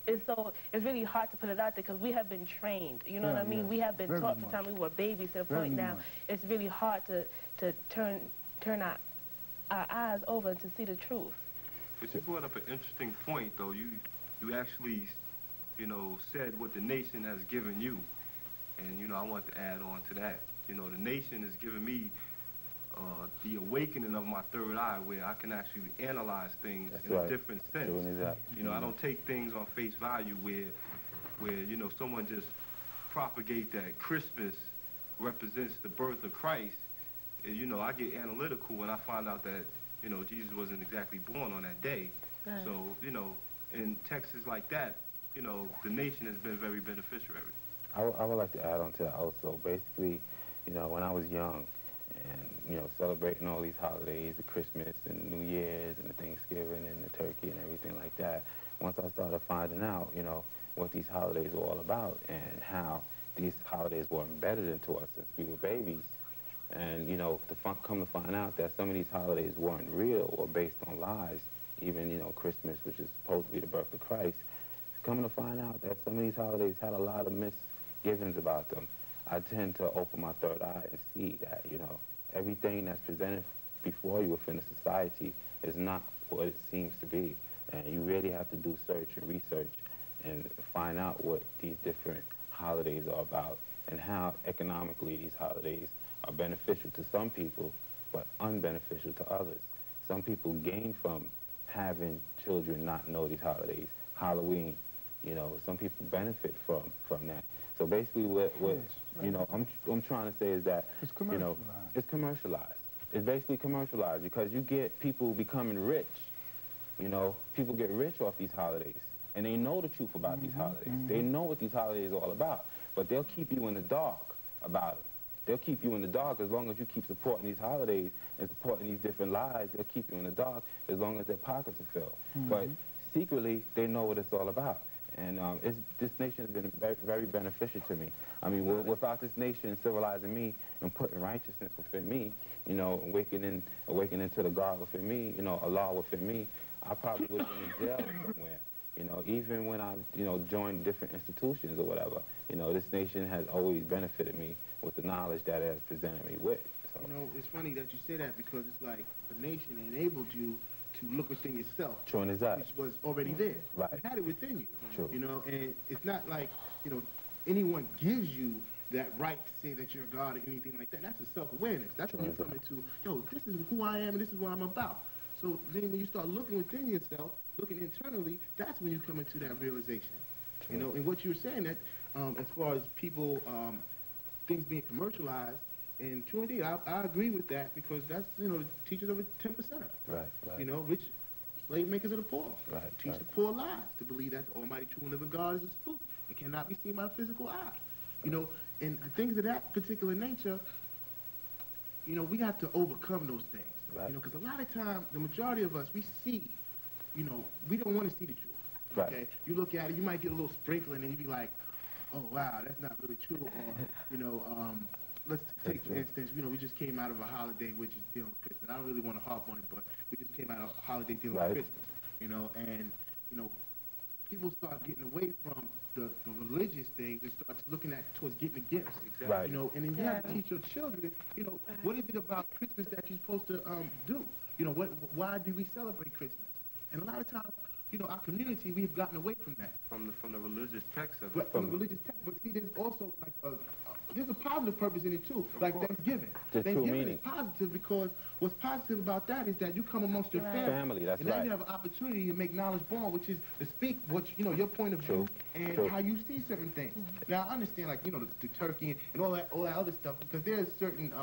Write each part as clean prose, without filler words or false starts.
it's really hard to put it out there because we have been trained. You know what I mean? We have been taught from the time we were babies to the point now. It's really hard to turn our eyes over to see the truth. But you brought up an interesting point, though. You actually, you know, said what the nation has given you, and you know, I want to add on to that. You know, the nation has given me the awakening of my third eye, where I can actually analyze things in a different sense. You know, I don't take things on face value where you know, someone just propagate that Christmas represents the birth of Christ. And, you know, I get analytical when I find out that, you know, Jesus wasn't exactly born on that day. Right. So, you know, in texts like that, you know, the nation has been very beneficiary. I would like to add on to that also. Basically, you know, when I was young, and, you know, celebrating all these holidays, the Christmas and New Year's and the Thanksgiving and the turkey and everything like that, once I started finding out, you know, what these holidays were all about and how these holidays were embedded into us since we were babies, and, you know, come to find out that some of these holidays weren't real or based on lies, even, you know, Christmas, which is supposed to be the birth of Christ, coming to find out that some of these holidays had a lot of misgivings about them. I tend to open my third eye and see that, you know, everything that's presented before you within a society is not what it seems to be. And you really have to do search and research and find out what these different holidays are about and how economically these holidays are beneficial to some people, but unbeneficial to others. Some people gain from having children not know these holidays. Halloween, you know, some people benefit from that. So basically what you know, I'm trying to say is that, you know, it's commercialized. It's basically commercialized because you get people becoming rich. You know, people get rich off these holidays, and they know the truth about these holidays. They know what these holidays are all about, but they'll keep you in the dark about them. They'll keep you in the dark as long as you keep supporting these holidays and supporting these different lies. They'll keep you in the dark as long as their pockets are filled. But secretly, they know what it's all about. And this nation has been very, very beneficial to me. I mean, without this nation civilizing me and putting righteousness within me, you know, awakening to the God within me, you know, Allah within me, I probably would have been in jail somewhere. You know, even when I, you know, joined different institutions or whatever, you know, this nation has always benefited me with the knowledge that it has presented me with. So. You know, it's funny that you say that because it's like the nation enabled you to look within yourself, which was already there. Right. You had it within you. True. You know, and it's not like, you know, anyone gives you that right to say that you're God or anything like that. That's a self-awareness. That's when you come into, yo, this is who I am and this is what I'm about. So then when you start looking within yourself, looking internally, that's when you come into that realization. True. You know, and what you were saying that as far as people, things being commercialized, and true indeed, I agree with that because that's, you know, teachers over 10%. Right. You know, rich slave makers of the poor. Right. Teach the poor lies to believe that the almighty true and living God is a spook. It cannot be seen by the physical eye. You know, and things of that particular nature, you know, we have to overcome those things. Right. You know, because a lot of times, the majority of us, we see, you know, we don't want to see the truth. Right. Okay? You look at it, you might get a little sprinkling and you be like, oh, wow, that's not really true. Or, you know, let's take, for instance, you know, we just came out of a holiday which is dealing with Christmas. I don't really want to harp on it, but we just came out of a holiday dealing with Christmas. You know, and, you know, people start getting away from the religious things and start looking at towards getting the gifts. Exactly. Right. You know, and then you have to teach your children, you know, what is it about Christmas that you're supposed to do? You know, why do we celebrate Christmas? And a lot of times, you know, our community, we've gotten away from that. From the religious text of it. From the religious text. But see, there's also, like, there's a positive purpose in it, too. Like Thanksgiving. Thanksgiving is positive because what's positive about that is that you come amongst your family. That's and then you have an opportunity to make knowledge born, which is to speak what, you know, your point of view and how you see certain things. Now, I understand, like, you know, the turkey and all that other stuff because there's certain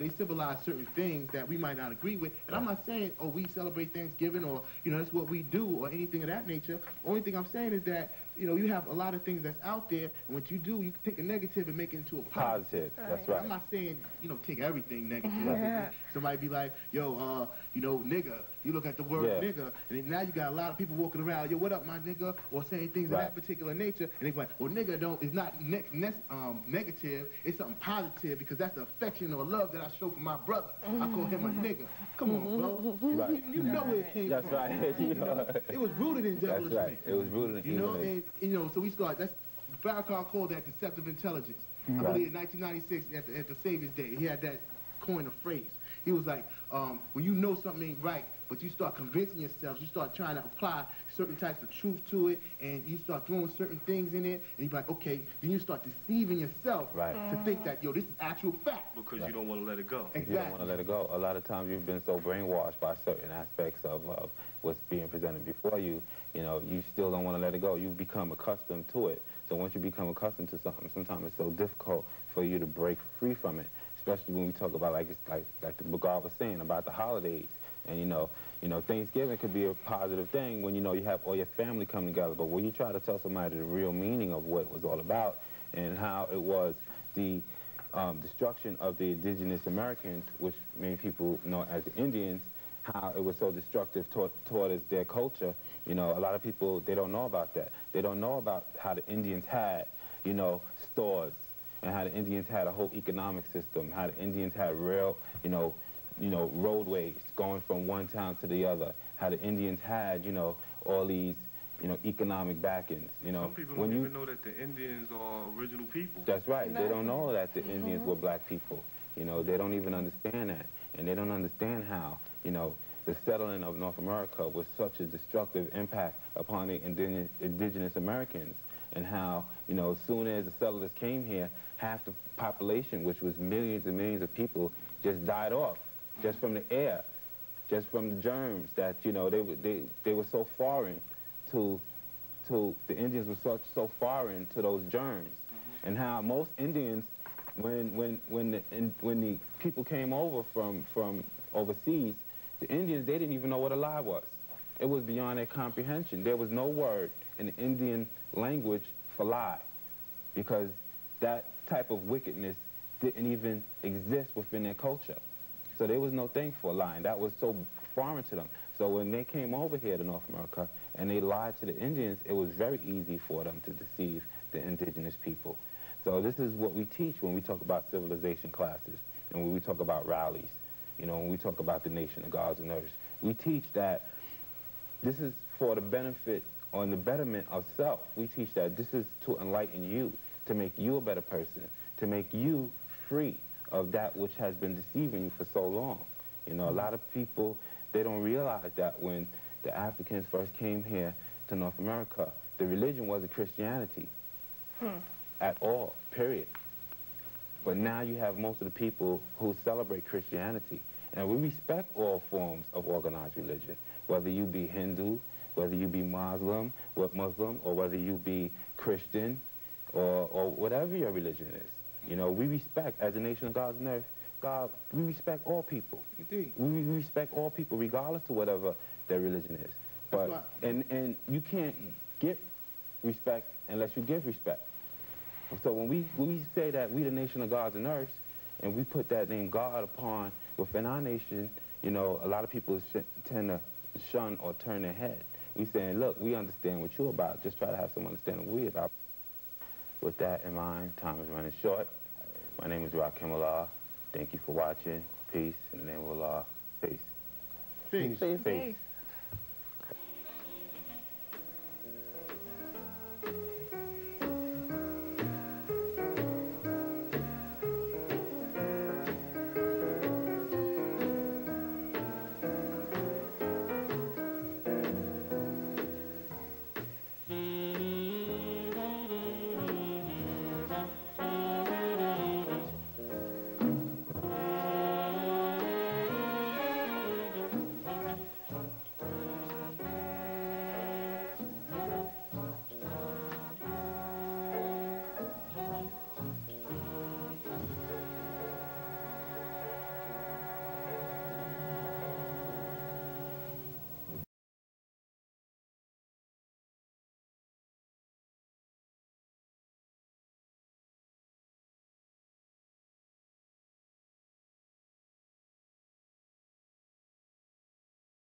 they symbolize certain things that we might not agree with. And I'm not saying, oh, we celebrate Thanksgiving or, you know, that's what we do or anything of that nature. Only thing I'm saying is that you know, you have a lot of things that's out there, and what you do, you take a negative and make it into a Positive. That's right. I'm not saying, you know, take everything negative. Somebody be like, yo, you know, nigga. You look at the word nigga, and then now you got a lot of people walking around, yo, what up, my nigga, or saying things of that particular nature, and they be like, well, nigga is not negative, it's something positive, because that's the affection or love that I show for my brother. I call him a nigga. Come on, bro. Right. You know where it came That's from. right. You know, it was rooted in That's devilish right. It was rooted in you know, and you know, so we start. That's Farrakhan called that deceptive intelligence. I believe in 1996 at the Savior's Day, he had that coin of phrase. He was like, when you know something ain't right, but you start convincing yourself, you start trying to apply certain types of truth to it, and you start throwing certain things in it, and you're like, okay, then you start deceiving yourself to think that, yo, this is actual fact. Because you don't want to let it go. Exactly. You don't want to let it go. A lot of times you've been so brainwashed by certain aspects of what's being presented before you, you know, you still don't want to let it go. You become accustomed to it. So once you become accustomed to something, sometimes it's so difficult for you to break free from it, especially when we talk about, like the Bogart was saying, about the holidays. And, you know, Thanksgiving could be a positive thing when, you know, you have all your family come together. But when you try to tell somebody the real meaning of what it was all about and how it was the destruction of the indigenous Americans, which many people know as the Indians, how it was so destructive towards their culture, you know, a lot of people, they don't know about that. They don't know about how the Indians had, you know, stores, and how the Indians had a whole economic system, how the Indians had real, you know, roadways going from one town to the other, how the Indians had, you know, all these, you know, economic backings, you know. Some people don't even know that the Indians are original people. That's right. They don't know that the Indians were black people. You know, they don't even understand that. And they don't understand how, you know, the settling of North America was such a destructive impact upon the indigenous Americans, and how, you know, as soon as the settlers came here, half the population, which was millions and millions of people, just died off, just from the air, just from the germs that, you know, they were so foreign to the Indians were so foreign to those germs, and how most Indians, when the people came over from overseas, the Indians, they didn't even know what a lie was. It was beyond their comprehension. There was no word in the Indian language for lie, because that type of wickedness didn't even exist within their culture. So there was no thing for lying. That was so foreign to them. So when they came over here to North America and they lied to the Indians, it was very easy for them to deceive the indigenous people. So this is what we teach when we talk about civilization classes and when we talk about rallies. You know, when we talk about the nation of gods and earths, we teach that this is for the benefit or the betterment of self. We teach that this is to enlighten you, to make you a better person, to make you free of that which has been deceiving you for so long. You know, a lot of people, they don't realize that when the Africans first came here to North America, the religion wasn't Christianity at all, period. But now you have most of the people who celebrate Christianity. And we respect all forms of organized religion, whether you be Hindu, whether you be Muslim, or whether you be Christian, or whatever your religion is. You know, we respect, as a nation of gods and earth, God, we respect all people. Indeed. We respect all people, regardless of whatever their religion is. But, and you can't get respect unless you give respect. So when we say that we the nation of gods and earths, and we put that name God upon within our nation, you know, a lot of people tend to shun or turn their head. We saying, look, we understand what you're about. Just try to have some understanding of what we're about. With that in mind, time is running short. My name is Rakim Allah. Thank you for watching. Peace. In the name of Allah. Peace. Peace. Peace.